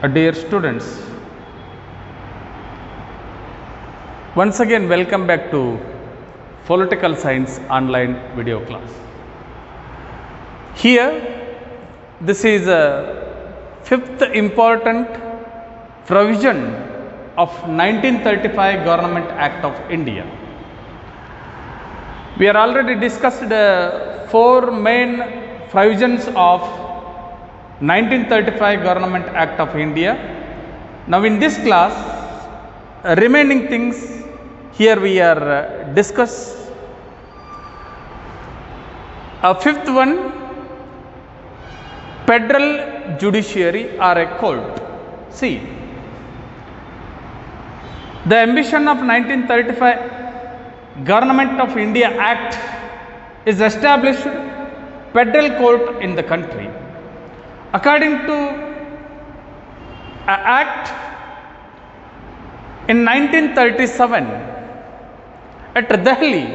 Dear students, once again welcome back to Political Science online video class. Here, this is a fifth important provision of 1935 Government Act of India. We are already discussed four main provisions of 1935 Government Act of India. Now in this class, remaining things here we are discuss. A fifth one, federal judiciary or a court. See, the ambition of 1935 Government of India Act is established federal court in the country. According to Act in 1937 at Delhi,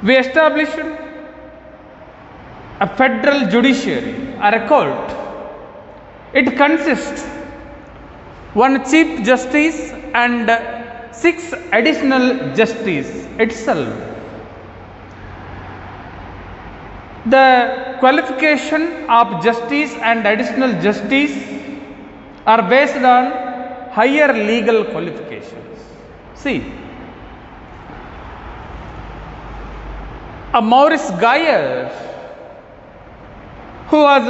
we established a federal judiciary or a court. It consists one chief justice and 6 additional justices itself. The qualification of justice and additional justice are based on higher legal qualifications. See, a Maurice Geyer, who was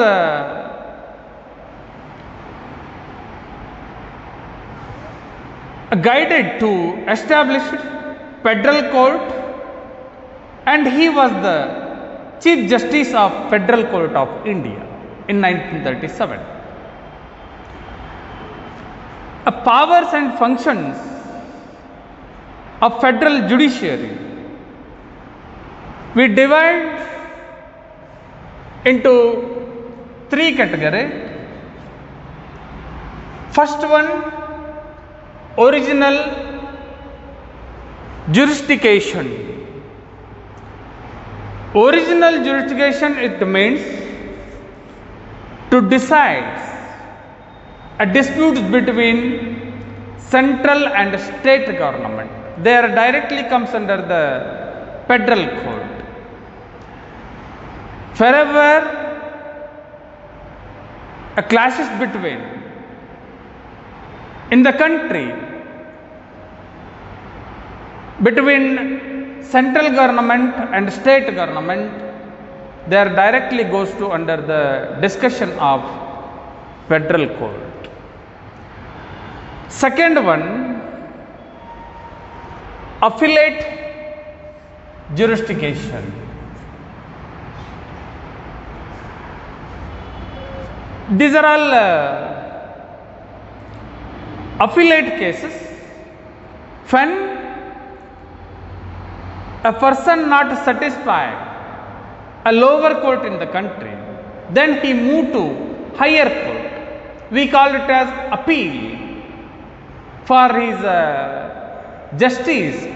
guided to establish federal court, and he was the Chief Justice of Federal Court of India in 1937. Powers and functions of federal judiciary we divide into 3 categories. First one, original jurisdiction. Original jurisdiction, it means to decide a dispute between central and state government. They are directly comes under the federal court. Wherever a clashes between in the country between central government and state government, they are directly goes to under the discussion of federal court. Second one, affiliate jurisdiction. These are all affiliate cases when a person not satisfied a lower court in the country, then he moved to higher court. We call it as appeal for his justice.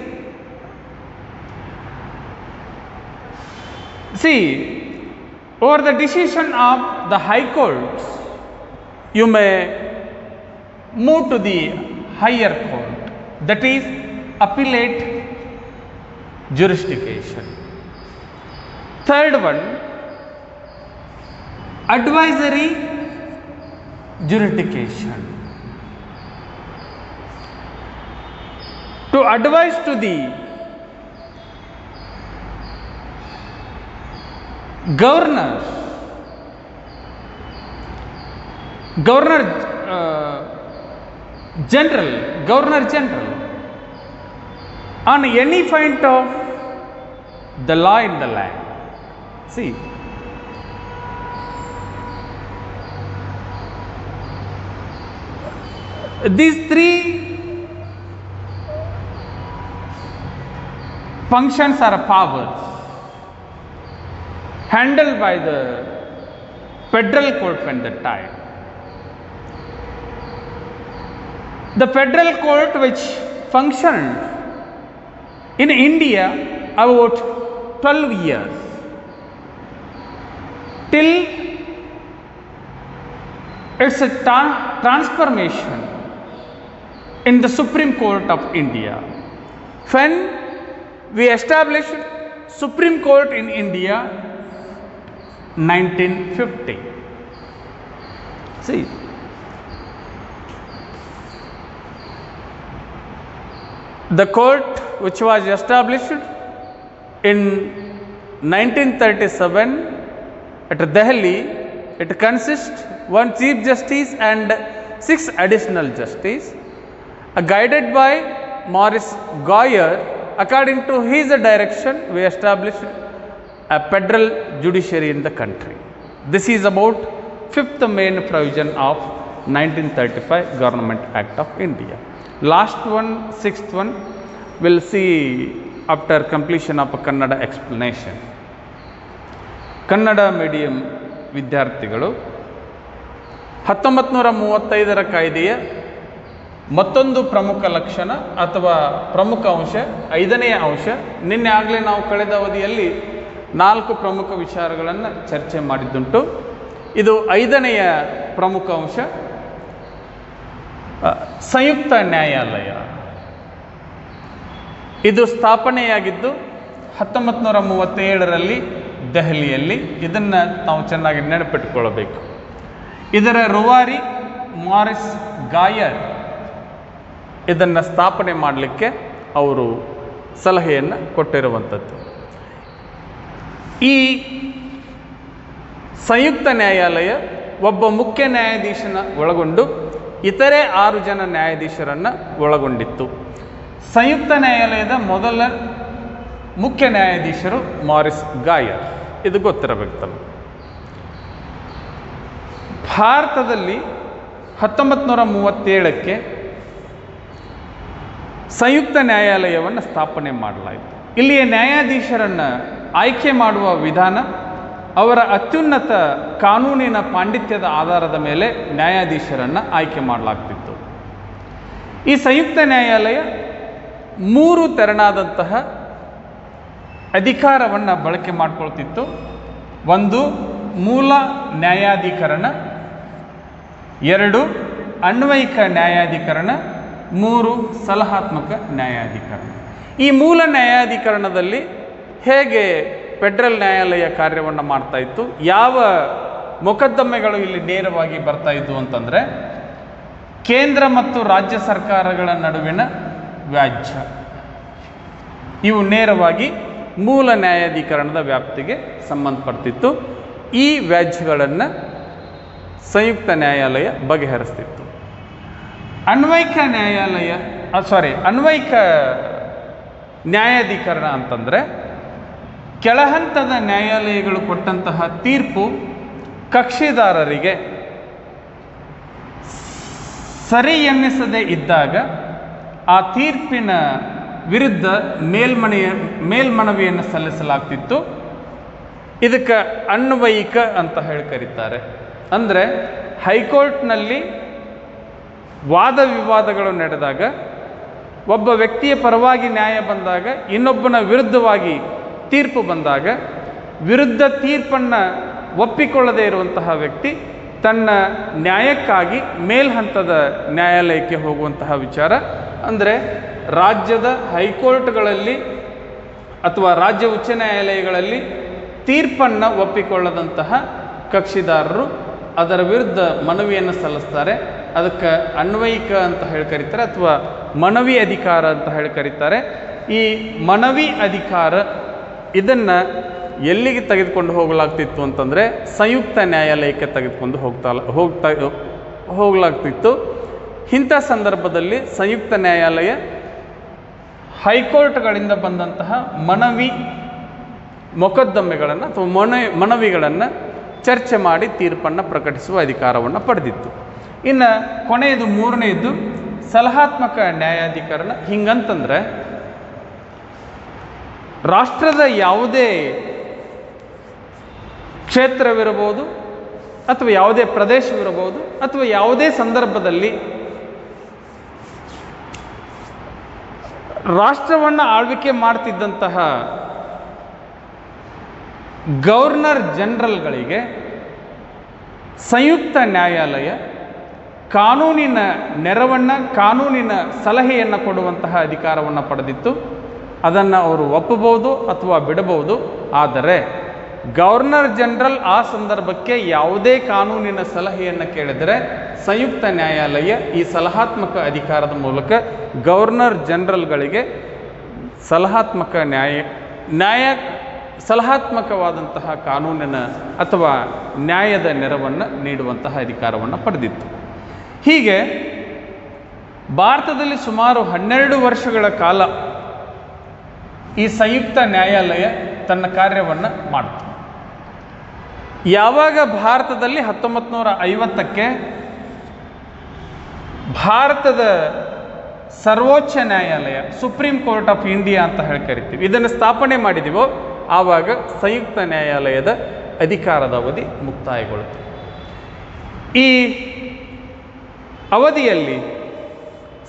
See, over the decision of the high courts, you may move to the higher court, that is appellate jurisdiction. Third one, advisory jurisdiction. To advise to the governor general on any point of the law in the land. See, these 3 functions are powers handled by the federal court when the time. The federal court which functioned in India about 12 years till It's a transformation in the Supreme Court of India. When we established Supreme Court in India, 1950. See, the court which was established in 1937 at Delhi, it consists one Chief Justice and 6 additional justices, guided by Maurice Goyer. According to his direction, we established a federal judiciary in the country. This is about 5th main provision of 1935 Government Act of India. Last one, 6th one, we'll see after completion of Kannada explanation. Kannada medium ವಿದ್ಯಾರ್ಥಿಗಳು 1935ರ ಕಾಯ್ದೆಯ ಮತ್ತೊಂದು ಪ್ರಮುಖ ಲಕ್ಷಣ ಅಥವಾ ಪ್ರಮುಖ ಅಂಶ 5ನೆಯ ಅಂಶ. ನಿನ್ನೆ ಆಗಲೇ ನಾವು ಕಳೆದ ಅವಧಿಯಲ್ಲಿ 4 ಪ್ರಮುಖ ವಿಚಾರಗಳನ್ನು ಚರ್ಚೆ ಮಾಡಿದ್ದುಂಟು. ಇದು 5ನೆಯ ಪ್ರಮುಖ ಅಂಶ, ಸಂಯುಕ್ತ ನ್ಯಾಯಾಲಯ. ಇದು ಸ್ಥಾಪನೆಯಾಗಿದ್ದು 1937ರಲ್ಲಿ ದೆಹಲಿಯಲ್ಲಿ. ಇದನ್ನು ನಾವು ಚೆನ್ನಾಗಿ ನೆನಪಿಟ್ಟುಕೊಳ್ಳಬೇಕು. ಇದರ ರೂವಾರಿ ಮಾರಿಸ್ ಗಾಯರ್ ಇದನ್ನು ಸ್ಥಾಪನೆ ಮಾಡಲಿಕ್ಕೆ ಅವರು ಸಲಹೆಯನ್ನು ಕೊಟ್ಟಿರುವಂಥದ್ದು. ಈ ಸಂಯುಕ್ತ ನ್ಯಾಯಾಲಯ ಒಬ್ಬ ಮುಖ್ಯ ನ್ಯಾಯಾಧೀಶನ ಒಳಗೊಂಡು ಇತರೆ 6 ಜನ ನ್ಯಾಯಾಧೀಶರನ್ನು ಒಳಗೊಂಡಿತ್ತು. ಸಂಯುಕ್ತ ನ್ಯಾಯಾಲಯದ ಮೊದಲ ಮುಖ್ಯ ನ್ಯಾಯಾಧೀಶರು ಮಾರಿಸ್ ಗಾಯರ್, ಇದು ಗೊತ್ತಿರಬೇಕು. ಭಾರತದಲ್ಲಿ 1937ಕ್ಕೆ ಸಂಯುಕ್ತ ನ್ಯಾಯಾಲಯವನ್ನು ಸ್ಥಾಪನೆ ಮಾಡಲಾಯಿತು. ಇಲ್ಲಿಯ ನ್ಯಾಯಾಧೀಶರನ್ನು ಆಯ್ಕೆ ಮಾಡುವ ವಿಧಾನ ಅವರ ಅತ್ಯುನ್ನತ ಕಾನೂನಿನ ಪಾಂಡಿತ್ಯದ ಆಧಾರದ ಮೇಲೆ ನ್ಯಾಯಾಧೀಶರನ್ನು ಆಯ್ಕೆ ಮಾಡಲಾಗ್ತಿತ್ತು. ಈ ಸಂಯುಕ್ತ ನ್ಯಾಯಾಲಯ 3 ತೆರನಾದಂತಹ ಅಧಿಕಾರವನ್ನು ಬಳಕೆ ಮಾಡಿಕೊಳ್ತಿತ್ತು. 1 ಮೂಲ ನ್ಯಾಯಾಧಿಕರಣ, 2 ಅನ್ವಯಿಕ ನ್ಯಾಯಾಧಿಕರಣ, 3 ಸಲಹಾತ್ಮಕ ನ್ಯಾಯಾಧಿಕರಣ. ಈ ಮೂಲ ನ್ಯಾಯಾಧಿಕರಣದಲ್ಲಿ ಹೇಗೆ ಫೆಡರಲ್ ನ್ಯಾಯಾಲಯ ಕಾರ್ಯವನ್ನು ಮಾಡ್ತಾ ಇತ್ತು, ಯಾವ ಮೊಕದ್ದಮೆಗಳು ಇಲ್ಲಿ ನೇರವಾಗಿ ಬರ್ತಾ ಇದ್ವು ಅಂತಂದರೆ ಕೇಂದ್ರ ಮತ್ತು ರಾಜ್ಯ ಸರ್ಕಾರಗಳ ನಡುವಿನ ವ್ಯಾಜ್ಯ, ಇವು ನೇರವಾಗಿ ಮೂಲ ನ್ಯಾಯಾಧಿಕರಣದ ವ್ಯಾಪ್ತಿಗೆ ಸಂಬಂಧಪಡ್ತಿತ್ತು. ಈ ವ್ಯಾಜ್ಯಗಳನ್ನು ಸಂಯುಕ್ತ ನ್ಯಾಯಾಲಯ ಬಗೆಹರಿಸ್ತಿತ್ತು. ಅನ್ವಯಿಕ ನ್ಯಾಯಾಧಿಕರಣ ಅಂತಂದರೆ ಕೆಳಹಂತದ ನ್ಯಾಯಾಲಯಗಳು ಕೊಟ್ಟಂತಹ ತೀರ್ಪು ಕಕ್ಷಿದಾರರಿಗೆ ಸರಿ ಎನ್ನಿಸದೇ ಇದ್ದಾಗ ಆ ತೀರ್ಪಿನ ವಿರುದ್ಧ ಮೇಲ್ಮನವಿಯನ್ನು ಸಲ್ಲಿಸಲಾಗ್ತಿತ್ತು. ಇದಕ್ಕೆ ಅನ್ವಯಿಕ ಅಂತ ಹೇಳಿ ಕರೀತಾರೆ. ಅಂದರೆ ಹೈಕೋರ್ಟ್ನಲ್ಲಿ ವಾದ ವಿವಾದಗಳು ನಡೆದಾಗ ಒಬ್ಬ ವ್ಯಕ್ತಿಯ ಪರವಾಗಿ ನ್ಯಾಯ ಬಂದಾಗ ಇನ್ನೊಬ್ಬನ ವಿರುದ್ಧವಾಗಿ ತೀರ್ಪು ಬಂದಾಗ ವಿರುದ್ಧ ತೀರ್ಪನ್ನು ಒಪ್ಪಿಕೊಳ್ಳದೇ ಇರುವಂತಹ ವ್ಯಕ್ತಿ ತನ್ನ ನ್ಯಾಯಕ್ಕಾಗಿ ಮೇಲ್ಹಂತದ ನ್ಯಾಯಾಲಯಕ್ಕೆ ಹೋಗುವಂತಹ ವಿಚಾರ. ಅಂದರೆ ರಾಜ್ಯದ ಹೈಕೋರ್ಟ್ಗಳಲ್ಲಿ ಅಥವಾ ರಾಜ್ಯ ಉಚ್ಚ ನ್ಯಾಯಾಲಯಗಳಲ್ಲಿ ತೀರ್ಪನ್ನು ಒಪ್ಪಿಕೊಳ್ಳದಂತಹ ಕಕ್ಷಿದಾರರು ಅದರ ವಿರುದ್ಧ ಮನವಿಯನ್ನು ಸಲ್ಲಿಸ್ತಾರೆ. ಅದಕ್ಕೆ ಅನ್ವಯಿಕ ಅಂತ ಹೇಳಿ ಕರೀತಾರೆ ಅಥವಾ ಮನವಿ ಅಧಿಕಾರ ಅಂತ ಹೇಳಿ ಕರೀತಾರೆ. ಈ ಮನವಿ ಅಧಿಕಾರ ಇದನ್ನು ಎಲ್ಲಿಗೆ ತೆಗೆದುಕೊಂಡು ಹೋಗಲಾಗ್ತಿತ್ತು ಅಂತಂದರೆ ಸಂಯುಕ್ತ ನ್ಯಾಯಾಲಯಕ್ಕೆ ತೆಗೆದುಕೊಂಡು ಹೋಗಲಾಗ್ತಿತ್ತು. ಇಂಥ ಸಂದರ್ಭದಲ್ಲಿ ಸಂಯುಕ್ತ ನ್ಯಾಯಾಲಯ ಹೈಕೋರ್ಟ್ಗಳಿಂದ ಬಂದಂತಹ ಮನವಿ ಮೊಕದ್ದಮೆಗಳನ್ನು ಅಥವಾ ಮನವಿಗಳನ್ನು ಚರ್ಚೆ ಮಾಡಿ ತೀರ್ಪನ್ನು ಪ್ರಕಟಿಸುವ ಅಧಿಕಾರವನ್ನು ಪಡೆದಿತ್ತು. ಇನ್ನು ಕೊನೆಯದು 3ನೇದು ಸಲಹಾತ್ಮಕ ನ್ಯಾಯಾಧಿಕರಣ. ಹಿಂಗಂತಂದರೆ ರಾಷ್ಟ್ರದ ಯಾವುದೇ ಕ್ಷೇತ್ರವಿರಬಹುದು ಅಥವಾ ಯಾವುದೇ ಪ್ರದೇಶವಿರಬಹುದು ಅಥವಾ ಯಾವುದೇ ಸಂದರ್ಭದಲ್ಲಿ ರಾಷ್ಟ್ರವನ್ನು ಆಳ್ವಿಕೆ ಮಾಡ್ತಿದ್ದಂತಹ ಗವರ್ನರ್ ಜನರಲ್ಗಳಿಗೆ ಸಂಯುಕ್ತ ನ್ಯಾಯಾಲಯ ಕಾನೂನಿನ ನೆರವನ್ನು, ಕಾನೂನಿನ ಸಲಹೆಯನ್ನು ಕೊಡುವಂತಹ ಅಧಿಕಾರವನ್ನು ಪಡೆದಿತ್ತು. ಅದನ್ನು ಅವರು ಒಪ್ಪಬಹುದು ಅಥವಾ ಬಿಡಬಹುದು. ಆದರೆ ಗವರ್ನರ್ ಜನರಲ್ ಆ ಸಂದರ್ಭಕ್ಕೆ ಯಾವುದೇ ಕಾನೂನಿನ ಸಲಹೆಯನ್ನು ಕೇಳಿದರೆ ಸಂಯುಕ್ತ ನ್ಯಾಯಾಲಯ ಈ ಸಲಹಾತ್ಮಕ ಅಧಿಕಾರದ ಮೂಲಕ ಗವರ್ನರ್ ಜನರಲ್ಗಳಿಗೆ ಸಲಹಾತ್ಮಕವಾದಂತಹ ಕಾನೂನಿನ ಅಥವಾ ನ್ಯಾಯದ ನೆರವನ್ನು ನೀಡುವಂತಹ ಅಧಿಕಾರವನ್ನು ಪಡೆದಿತ್ತು. ಹೀಗೆ ಭಾರತದಲ್ಲಿ ಸುಮಾರು 12 ವರ್ಷಗಳ ಕಾಲ ಈ ಸಂಯುಕ್ತ ನ್ಯಾಯಾಲಯ ತನ್ನ ಕಾರ್ಯವನ್ನು ಮಾಡುತ್ತೆ. ಯಾವಾಗ ಭಾರತದಲ್ಲಿ 1950ಕ್ಕೆ ಭಾರತದ ಸರ್ವೋಚ್ಚ ನ್ಯಾಯಾಲಯ, ಸುಪ್ರೀಂ ಕೋರ್ಟ್ ಆಫ್ ಇಂಡಿಯಾ ಅಂತ ಹೇಳಿ ಕರಿತೀವಿ, ಇದನ್ನು ಸ್ಥಾಪನೆ ಮಾಡಿದೀವೋ ಆವಾಗ ಸಂಯುಕ್ತ ನ್ಯಾಯಾಲಯದ ಅಧಿಕಾರದ ಅವಧಿ ಮುಕ್ತಾಯಗೊಳ್ಳುತ್ತೆ. ಈ ಅವಧಿಯಲ್ಲಿ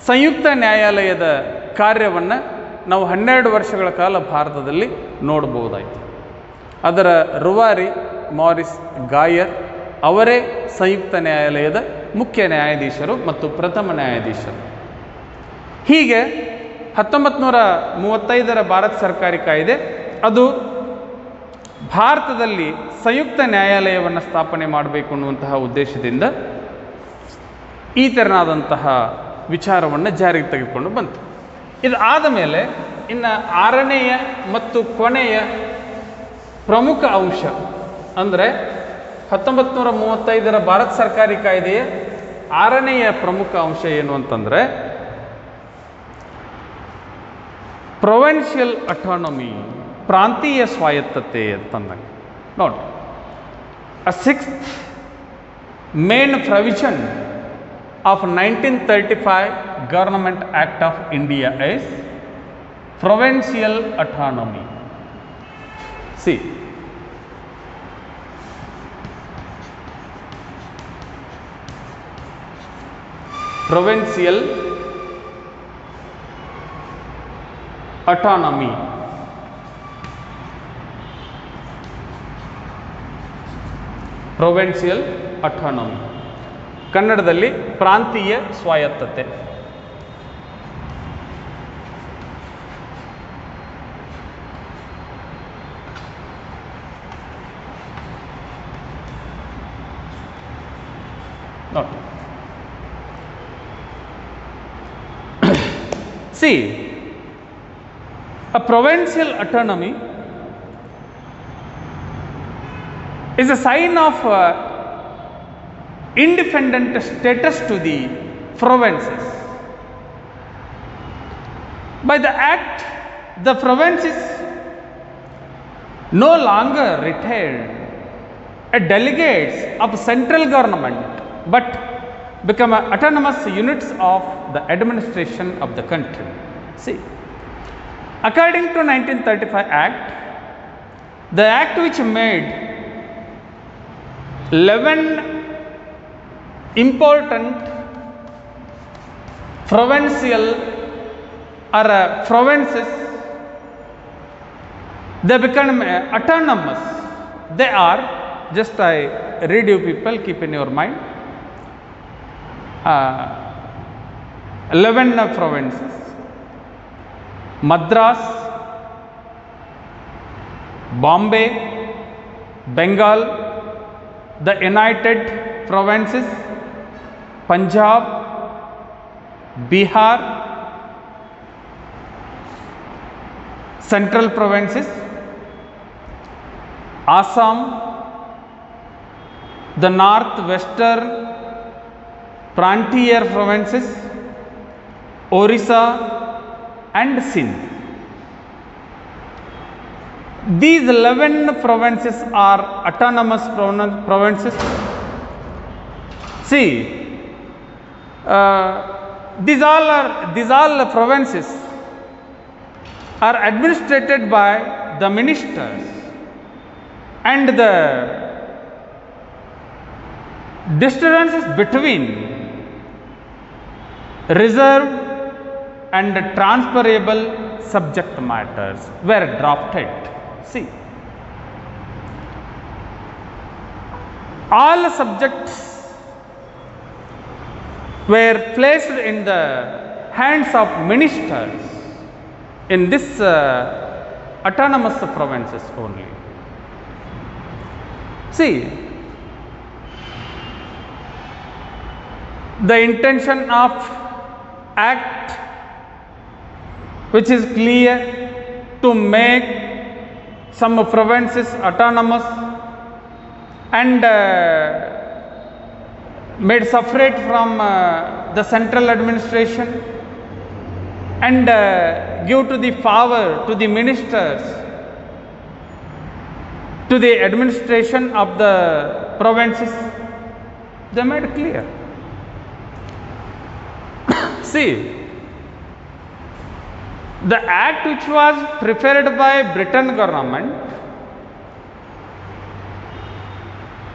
ಸಂಯುಕ್ತ ನ್ಯಾಯಾಲಯದ ಕಾರ್ಯವನ್ನು ನಾವು 12 ವರ್ಷಗಳ ಕಾಲ ಭಾರತದಲ್ಲಿ ನೋಡಬಹುದಾಯಿತು. ಅದರ ರೂವಾರಿ ಮಾರಿಸ್ ಗಾಯರ್ ಅವರೇ ಸಂಯುಕ್ತ ನ್ಯಾಯಾಲಯದ ಮುಖ್ಯ ನ್ಯಾಯಾಧೀಶರು ಮತ್ತು ಪ್ರಥಮ ನ್ಯಾಯಾಧೀಶರು. ಹೀಗೆ 1935ರ ಭಾರತ ಸರ್ಕಾರಿ ಕಾಯ್ದೆ ಅದು ಭಾರತದಲ್ಲಿ ಸಂಯುಕ್ತ ನ್ಯಾಯಾಲಯವನ್ನು ಸ್ಥಾಪನೆ ಮಾಡಬೇಕು ಅನ್ನುವಂತಹ ಉದ್ದೇಶದಿಂದ ಈ ತೆರನಾದಂತಹ ವಿಚಾರವನ್ನು ಜಾರಿಗೆ ತೆಗೆದುಕೊಂಡು ಬಂತು. ಇದು ಆದ ಮೇಲೆ ಇನ್ನು 6ನೆಯ ಮತ್ತು ಕೊನೆಯ ಪ್ರಮುಖ ಅಂಶ ಅಂದರೆ 1935ರ ಭಾರತ ಸರ್ಕಾರಿ ಕಾಯ್ದೆಯ 6ನೆಯ ಪ್ರಮುಖ ಅಂಶ ಏನು ಅಂತಂದರೆ ಪ್ರೊವಿನ್ಷಿಯಲ್ ಅಟಾನಮಿ, ಪ್ರಾಂತೀಯ ಸ್ವಾಯತ್ತತೆ ಅಂತಂದಂಗೆ. ನೋಡಿ, a sixth main provision of 1935 Government Act of India is provincial autonomy. See, provincial autonomy. Provincial autonomy, ಕನ್ನಡದಲ್ಲಿ ಪ್ರಾಂತೀಯ ಸ್ವಾಯತ್ತತೆ. See, a provincial autonomy is a sign of independent status to the provinces. By the act, the provinces no longer retained as delegates of central government but become autonomous units of the administration of the country. See, according to 1935 Act, the act which made 11 important provincial or provinces, they become autonomous. They are, just I read you people, keep in your mind, 11 provinces: Madras, Bombay, Bengal, the United Provinces, Punjab, Bihar, Central Provinces, Assam, the Northwestern Frontier Provinces, Orissa and Sindh. These 11 provinces are autonomous provinces. See, these all provinces are administered by the ministers, and the distances between reserved and transferable subject matters were drafted. See, all subjects were placed in the hands of ministers in this autonomous provinces only. See, the intention of act, which is clear, to make some provinces autonomous and made separate from the central administration, and give to the power to the ministers, to the administration of the provinces. They made clear. See, the act which was prepared by Britain government,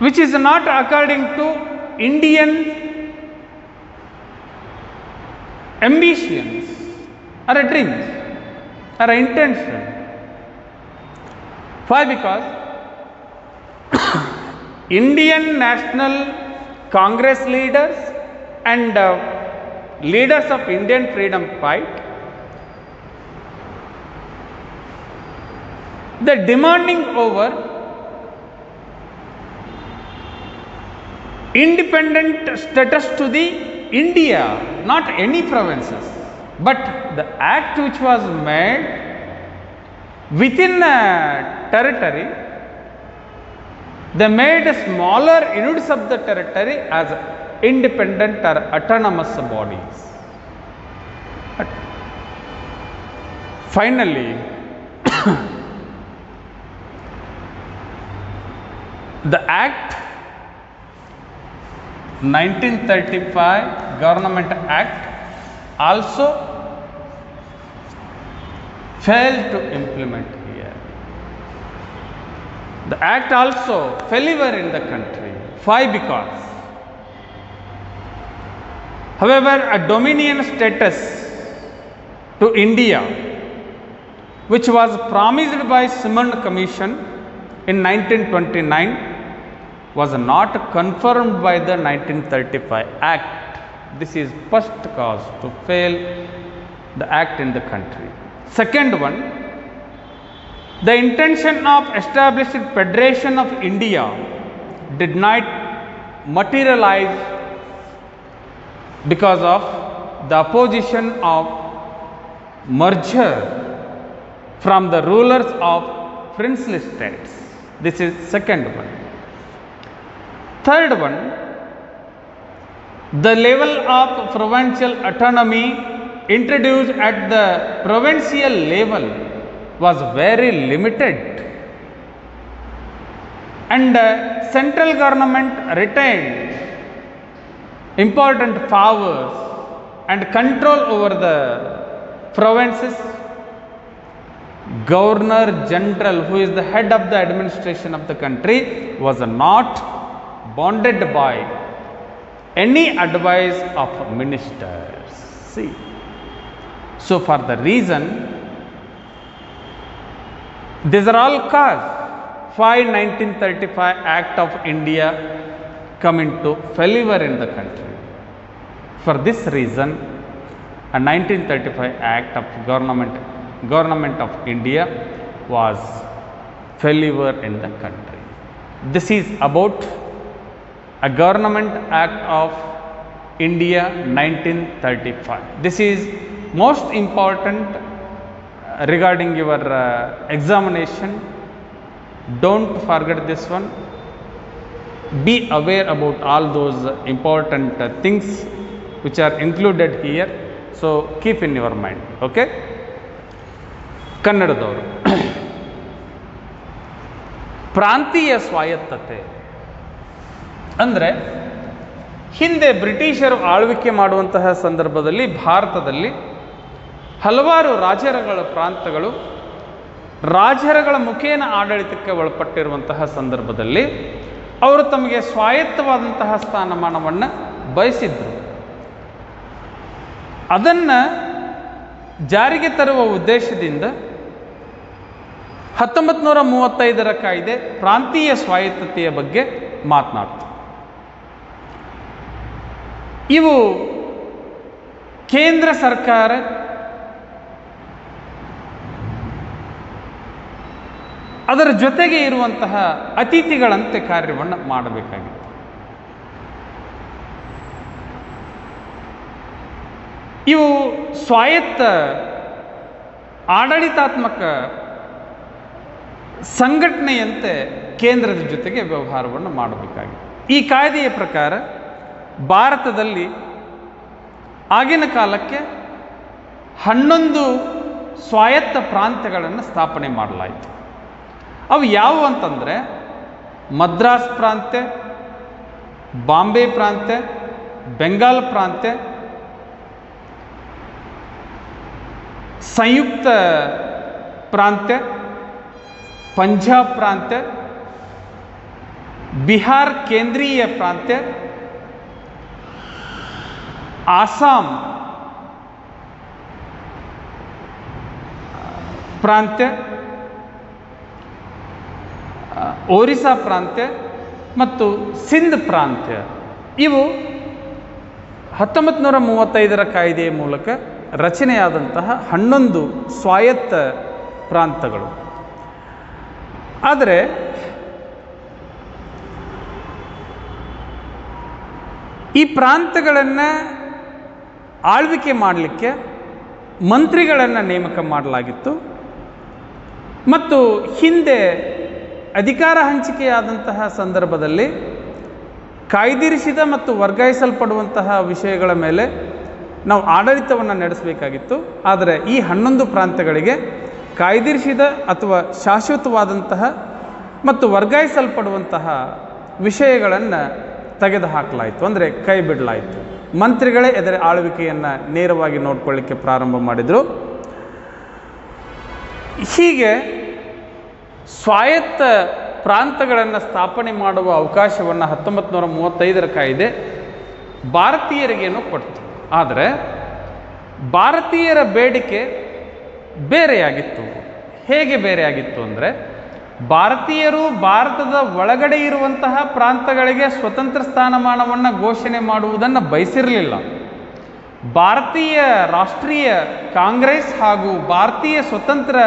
which is not according to Indian ambitions or dreams or intention. Why? Because Indian National Congress leaders and leaders of Indian freedom fight, they demanding over independent status to the India, not any provinces, but the act which was made within a territory, they made smaller units of the territory as independent or autonomous bodies. But finally, the act 1935 Government Act also failed to implement here. The act also failure in the country. Why? Because however a dominion status to India, which was promised by Simon Commission in 1929, was not confirmed by the 1935 Act. This is first cause to fail the act in the country. Second one, the intention of establishing Federation of India did not materialize because of the opposition of merger from the rulers of princely states. This is second one. Third one, the level of provincial autonomy introduced at the provincial level was very limited, and central government retained important powers and control over the provinces. Governor General, who is the head of the administration of the country, was not bounded by any advice of ministers. See, so for the reason, these are all cause why 1935 Act of India come into failure in the country. For this reason, a 1935 Act of Government of India was failure in the country. This is about a Government Act of India 1935. This is most important regarding your examination. Don't forget this one. Be aware about all those important things which are included here. So keep in your mind. Okay? ಕನ್ನಡದವರು ಪ್ರಾಂತೀಯ ಸ್ವಾಯತ್ತತೆ ಅಂದರೆ ಹಿಂದೆ ಬ್ರಿಟಿಷರು ಆಳ್ವಿಕೆ ಮಾಡುವಂತಹ ಸಂದರ್ಭದಲ್ಲಿ ಭಾರತದಲ್ಲಿ ಹಲವಾರು ಪ್ರಾಂತಗಳು ರಾಜರುಗಳ ಮುಖೇನ ಆಡಳಿತಕ್ಕೆ ಒಳಪಟ್ಟಿರುವಂತಹ ಸಂದರ್ಭದಲ್ಲಿ ಅವರು ತಮಗೆ ಸ್ವಾಯತ್ತವಾದಂತಹ ಸ್ಥಾನಮಾನವನ್ನು ಬಯಸಿದ್ರು. ಅದನ್ನು ಜಾರಿಗೆ ತರುವ ಉದ್ದೇಶದಿಂದ 1935ರ ಕಾಯ್ದೆ ಪ್ರಾಂತೀಯ ಸ್ವಾಯತ್ತತೆಯ ಬಗ್ಗೆ ಮಾತನಾಡ್ತು. ಇವು ಕೇಂದ್ರ ಸರ್ಕಾರ ಅದರ ಜೊತೆಗೆ ಇರುವಂತಹ ಅತಿಥಿಗಳಂತೆ ಕಾರ್ಯವನ್ನು ಮಾಡಬೇಕಾಗಿತ್ತು. ಇವು ಸ್ವಾಯತ್ತ ಆಡಳಿತಾತ್ಮಕ ಸಂಘಟನೆಯಂತೆ ಕೇಂದ್ರದ ಜೊತೆಗೆ ವ್ಯವಹಾರವನ್ನು ಮಾಡಬೇಕಾಗಿತ್ತು. ಈ ಕಾಯ್ದೆಯ ಪ್ರಕಾರ ಭಾರತದಲ್ಲಿ ಆಗಿನ ಕಾಲಕ್ಕೆ 11 ಸ್ವಾಯತ್ತ ಪ್ರಾಂತ್ಯಗಳನ್ನು ಸ್ಥಾಪನೆ ಮಾಡಲಾಯಿತು. ಅವು ಯಾವುವು ಅಂತಂದರೆ ಮದ್ರಾಸ್ ಪ್ರಾಂತ್ಯ, ಬಾಂಬೆ ಪ್ರಾಂತ್ಯ, ಬೆಂಗಾಲ್ ಪ್ರಾಂತ್ಯ, ಸಂಯುಕ್ತ ಪ್ರಾಂತ್ಯ, ಪಂಜಾಬ್ ಪ್ರಾಂತ್ಯ, ಬಿಹಾರ್ ಕೇಂದ್ರೀಯ ಪ್ರಾಂತ್ಯ, ಆಸಾಂ ಪ್ರಾಂತ್ಯ, ಒರಿಸ್ಸಾ ಪ್ರಾಂತ್ಯ ಮತ್ತು ಸಿಂಧ್ ಪ್ರಾಂತ್ಯ. ಇವು 1935ರ ಕಾಯ್ದೆಯ ಮೂಲಕ ರಚನೆಯಾದಂತಹ 11 ಸ್ವಾಯತ್ತ ಪ್ರಾಂತಗಳು. ಆದರೆ ಈ ಪ್ರಾಂತಗಳನ್ನು ಆಳ್ವಿಕೆ ಮಾಡಲಿಕ್ಕೆ ಮಂತ್ರಿಗಳನ್ನು ನೇಮಕ ಮಾಡಲಾಗಿತ್ತು ಮತ್ತು ಹಿಂದೆ ಅಧಿಕಾರ ಹಂಚಿಕೆಯಾದಂತಹ ಸಂದರ್ಭದಲ್ಲಿ ಕಾಯ್ದಿರಿಸಿದ ಮತ್ತು ವರ್ಗಾಯಿಸಲ್ಪಡುವಂತಹ ವಿಷಯಗಳ ಮೇಲೆ ನಾವು ಆಡಳಿತವನ್ನು ನಡೆಸಬೇಕಾಗಿತ್ತು. ಆದರೆ ಈ 11 ಪ್ರಾಂತ್ಯಗಳಿಗೆ ಕಾಯ್ದಿರಿಸಿದ ಅಥವಾ ಶಾಶ್ವತವಾದಂತಹ ಮತ್ತು ವರ್ಗಾಯಿಸಲ್ಪಡುವಂತಹ ವಿಷಯಗಳನ್ನು ತೆಗೆದುಹಾಕಲಾಯಿತು, ಅಂದರೆ ಕೈ ಬಿಡಲಾಯಿತು. ಮಂತ್ರಿಗಳೇ ಇದರ ಆಳ್ವಿಕೆಯನ್ನು ನೇರವಾಗಿ ನೋಡಿಕೊಳ್ಳಿಕ್ಕೆ ಪ್ರಾರಂಭ ಮಾಡಿದರು. ಹೀಗೆ ಸ್ವಾಯತ್ತ ಪ್ರಾಂತಗಳನ್ನು ಸ್ಥಾಪನೆ ಮಾಡುವ ಅವಕಾಶವನ್ನು 1935ರ ಕಾಯ್ದೆ ಭಾರತೀಯರಿಗೇನೋ ಕೊಡ್ತು. ಆದರೆ ಭಾರತೀಯರ ಬೇಡಿಕೆ ಬೇರೆಯಾಗಿತ್ತು. ಹೇಗೆ ಬೇರೆಯಾಗಿತ್ತು ಅಂದರೆ, ಭಾರತೀಯರು ಭಾರತದ ಒಳಗಡೆ ಇರುವಂತಹ ಪ್ರಾಂತಗಳಿಗೆ ಸ್ವತಂತ್ರ ಸ್ಥಾನಮಾನವನ್ನು ಘೋಷಣೆ ಮಾಡುವುದನ್ನು ಬಯಸಿರಲಿಲ್ಲ. ಭಾರತೀಯ ರಾಷ್ಟ್ರೀಯ ಕಾಂಗ್ರೆಸ್ ಹಾಗೂ ಭಾರತೀಯ ಸ್ವತಂತ್ರ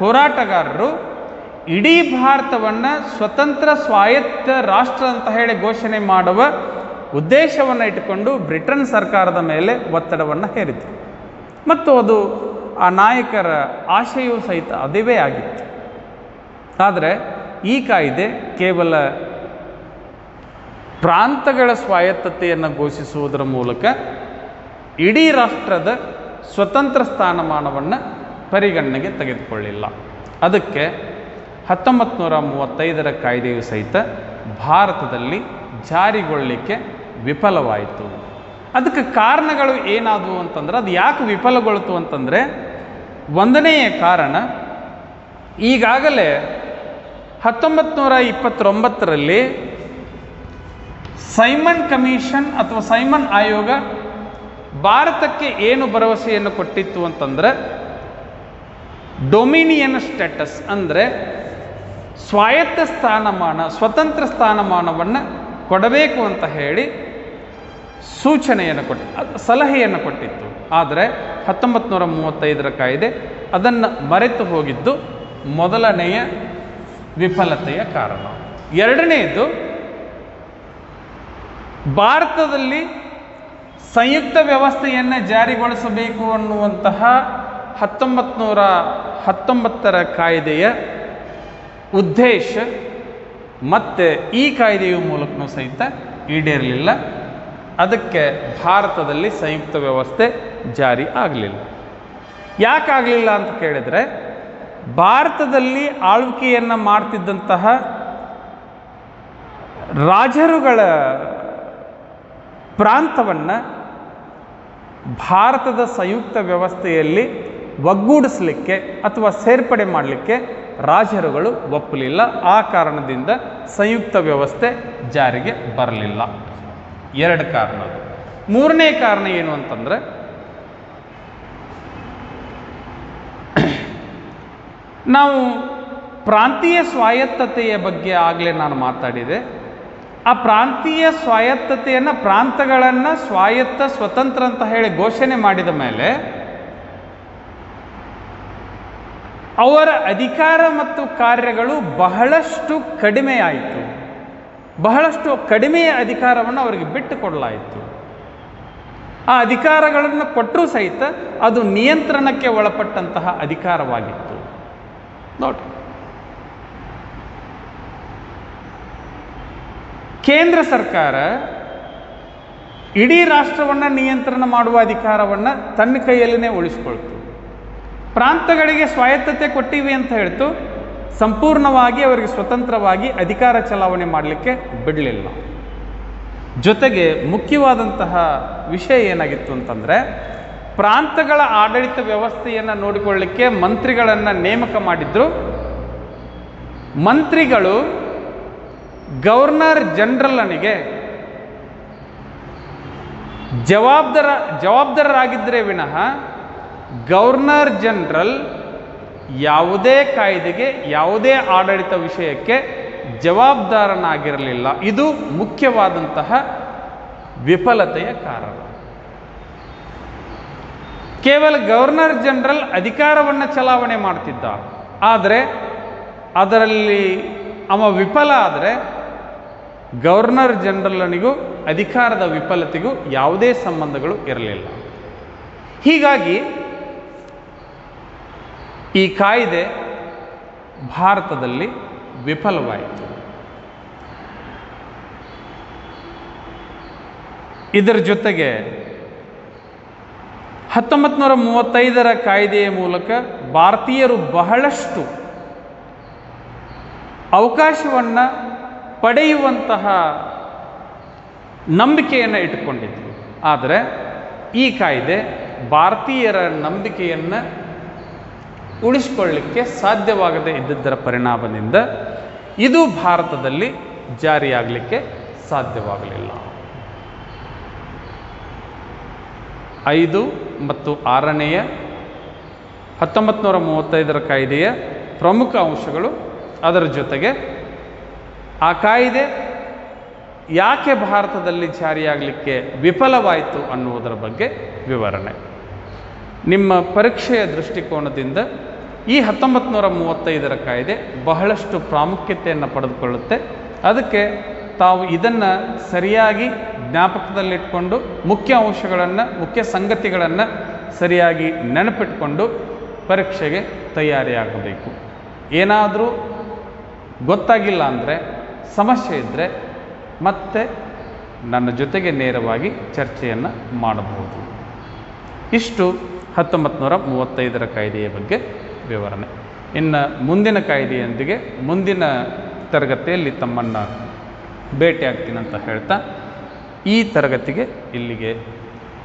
ಹೋರಾಟಗಾರರು ಇಡೀ ಭಾರತವನ್ನು ಸ್ವತಂತ್ರ ಸ್ವಾಯತ್ತ ರಾಷ್ಟ್ರ ಅಂತ ಹೇಳಿ ಘೋಷಣೆ ಮಾಡುವ ಉದ್ದೇಶವನ್ನು ಇಟ್ಟುಕೊಂಡು ಬ್ರಿಟನ್ ಸರ್ಕಾರದ ಮೇಲೆ ಒತ್ತಡವನ್ನು ಹೇರಿತು ಮತ್ತು ಅದು ಆ ನಾಯಕರ ಆಶಯವೂ ಸಹಿತ ಅದುವೇ ಆಗಿತ್ತು. ಆದರೆ ಈ ಕಾಯ್ದೆ ಕೇವಲ ಪ್ರಾಂತಗಳ ಸ್ವಾಯತ್ತತೆಯನ್ನು ಘೋಷಿಸುವುದರ ಮೂಲಕ ಇಡೀ ರಾಷ್ಟ್ರದ ಸ್ವತಂತ್ರ ಸ್ಥಾನಮಾನವನ್ನು ಪರಿಗಣನೆಗೆ ತೆಗೆದುಕೊಳ್ಳಿಲ್ಲ. ಅದಕ್ಕೆ 1935ರ ಕಾಯ್ದೆಯು ಸಹಿತ ಭಾರತದಲ್ಲಿ ಜಾರಿಗೊಳ್ಳಲಿಕ್ಕೆ ವಿಫಲವಾಯಿತು. ಅದಕ್ಕೆ ಕಾರಣಗಳು ಏನಾದವು ಅಂತಂದ್ರೆ, ಅದು ಯಾಕೆ ವಿಫಲಗೊಳ್ತು ಅಂತಂದರೆ, ಒಂದನೆಯ ಕಾರಣ, ಈಗಾಗಲೇ 1929ರಲ್ಲಿ ಸೈಮನ್ ಕಮಿಷನ್ ಅಥವಾ ಸೈಮನ್ ಆಯೋಗ ಭಾರತಕ್ಕೆ ಏನು ಭರವಸೆಯನ್ನು ಕೊಟ್ಟಿತ್ತು ಅಂತಂದರೆ, ಡೊಮಿನಿಯನ್ ಸ್ಟೇಟಸ್ ಅಂದರೆ ಸ್ವಾಯತ್ತ ಸ್ಥಾನಮಾನ, ಸ್ವತಂತ್ರ ಸ್ಥಾನಮಾನವನ್ನು ಕೊಡಬೇಕು ಅಂತ ಹೇಳಿ ಸೂಚನೆಯನ್ನು ಸಲಹೆಯನ್ನು ಕೊಟ್ಟಿತ್ತು. ಆದರೆ 1935ರ ಕಾಯ್ದೆ ಅದನ್ನು ಮರೆತು ಹೋಗಿದ್ದು ಮೊದಲನೆಯ ವಿಫಲತೆಯ ಕಾರಣ. ಎರಡನೆಯದು, ಭಾರತದಲ್ಲಿ ಸಂಯುಕ್ತ ವ್ಯವಸ್ಥೆಯನ್ನು ಜಾರಿಗೊಳಿಸಬೇಕು ಅನ್ನುವಂತಹ 1919ರ ಕಾಯ್ದೆಯ ಉದ್ದೇಶ ಮತ್ತು ಈ ಕಾಯ್ದೆಯ ಮೂಲಕನೂ ಸಹಿತ ಈಡೇರಲಿಲ್ಲ. ಅದಕ್ಕೆ ಭಾರತದಲ್ಲಿ ಸಂಯುಕ್ತ ವ್ಯವಸ್ಥೆ ಜಾರಿ ಆಗಲಿಲ್ಲ. ಯಾಕಾಗಲಿಲ್ಲ ಅಂತ ಕೇಳಿದರೆ, ಭಾರತದಲ್ಲಿ ಆಳ್ವಿಕೆಯನ್ನು ಮಾಡ್ತಿದ್ದಂತಹ ರಾಜರುಗಳ ಪ್ರಾಂತವನ್ನು ಭಾರತದ ಸಂಯುಕ್ತ ವ್ಯವಸ್ಥೆಯಲ್ಲಿ ಒಗ್ಗೂಡಿಸಲಿಕ್ಕೆ ಅಥವಾ ಸೇರ್ಪಡೆ ಮಾಡಲಿಕ್ಕೆ ರಾಜರುಗಳು ಒಪ್ಪಲಿಲ್ಲ. ಆ ಕಾರಣದಿಂದ ಸಂಯುಕ್ತ ವ್ಯವಸ್ಥೆ ಜಾರಿಗೆ ಬರಲಿಲ್ಲ. ಎರಡು ಕಾರಣ. ಮೂರನೇ ಕಾರಣ ಏನು ಅಂತಂದರೆ, ನಾವು ಪ್ರಾಂತೀಯ ಸ್ವಾಯತ್ತತೆಯ ಬಗ್ಗೆ ಆಗಲೇ ನಾನು ಮಾತಾಡಿದೆ. ಆ ಪ್ರಾಂತೀಯ ಸ್ವಾಯತ್ತತೆಯನ್ನು, ಪ್ರಾಂತಗಳನ್ನು ಸ್ವಾಯತ್ತ ಸ್ವತಂತ್ರ ಅಂತ ಹೇಳಿ ಘೋಷಣೆ ಮಾಡಿದ ಮೇಲೆ ಅವರ ಅಧಿಕಾರ ಮತ್ತು ಕಾರ್ಯಗಳು ಬಹಳಷ್ಟು ಕಡಿಮೆಯಾಯಿತು. ಬಹಳಷ್ಟು ಕಡಿಮೆಯ ಅಧಿಕಾರವನ್ನು ಅವರಿಗೆ ಬಿಟ್ಟು ಕೊಡಲಾಯಿತು. ಆ ಅಧಿಕಾರಗಳನ್ನು ಕೊಟ್ಟರೂ ಸಹಿತ ಅದು ನಿಯಂತ್ರಣಕ್ಕೆ ಒಳಪಟ್ಟಂತಹ ಅಧಿಕಾರವಾಗಿತ್ತು. ನೋಡಿ, ಕೇಂದ್ರ ಸರ್ಕಾರ ಇಡೀ ರಾಷ್ಟ್ರವನ್ನು ನಿಯಂತ್ರಣ ಮಾಡುವ ಅಧಿಕಾರವನ್ನು ತನ್ನ ಕೈಯಲ್ಲಿನೇ ಉಳಿಸ್ಕೊಳ್ತು. ಪ್ರಾಂತಗಳಿಗೆ ಸ್ವಾಯತ್ತತೆ ಕೊಟ್ಟಿವಿ ಅಂತ ಹೇಳ್ತು, ಸಂಪೂರ್ಣವಾಗಿ ಅವರಿಗೆ ಸ್ವತಂತ್ರವಾಗಿ ಅಧಿಕಾರ ಚಲಾವಣೆ ಮಾಡಲಿಕ್ಕೆ ಬಿಡಲಿಲ್ಲ. ಜೊತೆಗೆ ಮುಖ್ಯವಾದಂತಹ ವಿಷಯ ಏನಾಗಿತ್ತು ಅಂತಂದರೆ, ಪ್ರಾಂತಗಳ ಆಡಳಿತ ವ್ಯವಸ್ಥೆಯನ್ನು ನೋಡಿಕೊಳ್ಳಲಿಕ್ಕೆ ಮಂತ್ರಿಗಳನ್ನು ನೇಮಕ ಮಾಡಿದ್ರು. ಮಂತ್ರಿಗಳು ಗವರ್ನರ್ ಜನರಲ್ನಿಗೆ ಜವಾಬ್ದಾರರಾಗಿದ್ದರೆ ವಿನಃ ಗವರ್ನರ್ ಜನರಲ್ ಯಾವುದೇ ಕಾಯ್ದೆಗೆ, ಯಾವುದೇ ಆಡಳಿತ ವಿಷಯಕ್ಕೆ ಜವಾಬ್ದಾರನಾಗಿರಲಿಲ್ಲ. ಇದು ಮುಖ್ಯವಾದಂತಹ ವಿಫಲತೆಯ ಕಾರಣ. ಕೇವಲ ಗವರ್ನರ್ ಜನರಲ್ ಅಧಿಕಾರವನ್ನು ಚಲಾವಣೆ ಮಾಡ್ತಿದ್ದ, ಆದರೆ ಅದರಲ್ಲಿ ಅವ ವಿಫಲ ಆದರೆ ಗವರ್ನರ್ ಜನರಲ್ನಿಗೂ ಅಧಿಕಾರದ ವಿಫಲತೆಗೂ ಯಾವುದೇ ಸಂಬಂಧಗಳು ಇರಲಿಲ್ಲ. ಹೀಗಾಗಿ ಈ ಕಾಯ್ದೆ ಭಾರತದಲ್ಲಿ ವಿಫಲವಾಯಿತು. ಇದರ ಜೊತೆಗೆ 1935ರ ಕಾಯ್ದೆಯ ಮೂಲಕ ಭಾರತೀಯರು ಬಹಳಷ್ಟು ಅವಕಾಶವನ್ನು ಪಡೆಯುವಂತಹ ನಂಬಿಕೆಯನ್ನು ಇಟ್ಟುಕೊಂಡಿದ್ರು. ಆದರೆ ಈ ಕಾಯ್ದೆ ಭಾರತೀಯರ ನಂಬಿಕೆಯನ್ನು ಉಳಿಸಿಕೊಳ್ಳಲಿಕ್ಕೆ ಸಾಧ್ಯವಾಗದೇ ಇದ್ದಿದ್ದರ ಪರಿಣಾಮದಿಂದ ಇದು ಭಾರತದಲ್ಲಿ ಜಾರಿಯಾಗಲಿಕ್ಕೆ ಸಾಧ್ಯವಾಗಲಿಲ್ಲ. 5 ಮತ್ತು 6ನೆಯ 1935ರ ಕಾಯ್ದೆಯ ಪ್ರಮುಖ ಅಂಶಗಳು, ಅದರ ಜೊತೆಗೆ ಆ ಕಾಯ್ದೆ ಯಾಕೆ ಭಾರತದಲ್ಲಿ ಜಾರಿಯಾಗಲಿಕ್ಕೆ ವಿಫಲವಾಯಿತು ಅನ್ನುವುದರ ಬಗ್ಗೆ ವಿವರಣೆ. ನಿಮ್ಮ ಪರೀಕ್ಷೆಯ ದೃಷ್ಟಿಕೋನದಿಂದ ಈ 1935ರ ಕಾಯ್ದೆ ಬಹಳಷ್ಟು ಪ್ರಾಮುಖ್ಯತೆಯನ್ನು ಪಡೆದುಕೊಳ್ಳುತ್ತೆ. ಅದಕ್ಕೆ ತಾವು ಇದನ್ನು ಸರಿಯಾಗಿ ಜ್ಞಾಪಕದಲ್ಲಿಟ್ಕೊಂಡು ಮುಖ್ಯ ಅಂಶಗಳನ್ನು, ಮುಖ್ಯ ಸಂಗತಿಗಳನ್ನು ಸರಿಯಾಗಿ ನೆನಪಿಟ್ಕೊಂಡು ಪರೀಕ್ಷೆಗೆ ತಯಾರಿಯಾಗಬೇಕು. ಏನಾದರೂ ಗೊತ್ತಾಗಿಲ್ಲ ಅಂದರೆ, ಸಮಸ್ಯೆ ಇದ್ದರೆ ಮತ್ತೆ ನನ್ನ ಜೊತೆಗೆ ನೇರವಾಗಿ ಚರ್ಚೆಯನ್ನು ಮಾಡಬಹುದು. ಇಷ್ಟು 1935ರ ಕಾಯ್ದೆಯ ಬಗ್ಗೆ ವಿವರಣೆ. ಇನ್ನು ಮುಂದಿನ ಕಾಯ್ದೆಯೊಂದಿಗೆ ಮುಂದಿನ ತರಗತಿಯಲ್ಲಿ ತಮ್ಮನ್ನು ಭೇಟಿಯಾಗ್ತೀನಂತ ಹೇಳ್ತಾ ಈ ತರಗತಿಗೆ ಇಲ್ಲಿಗೆ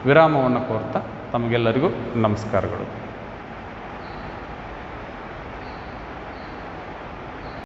ವಿರಾಮವನ್ನು ಕೋರ್ತಾ ತಮಗೆಲ್ಲರಿಗೂ ನಮಸ್ಕಾರಗಳು.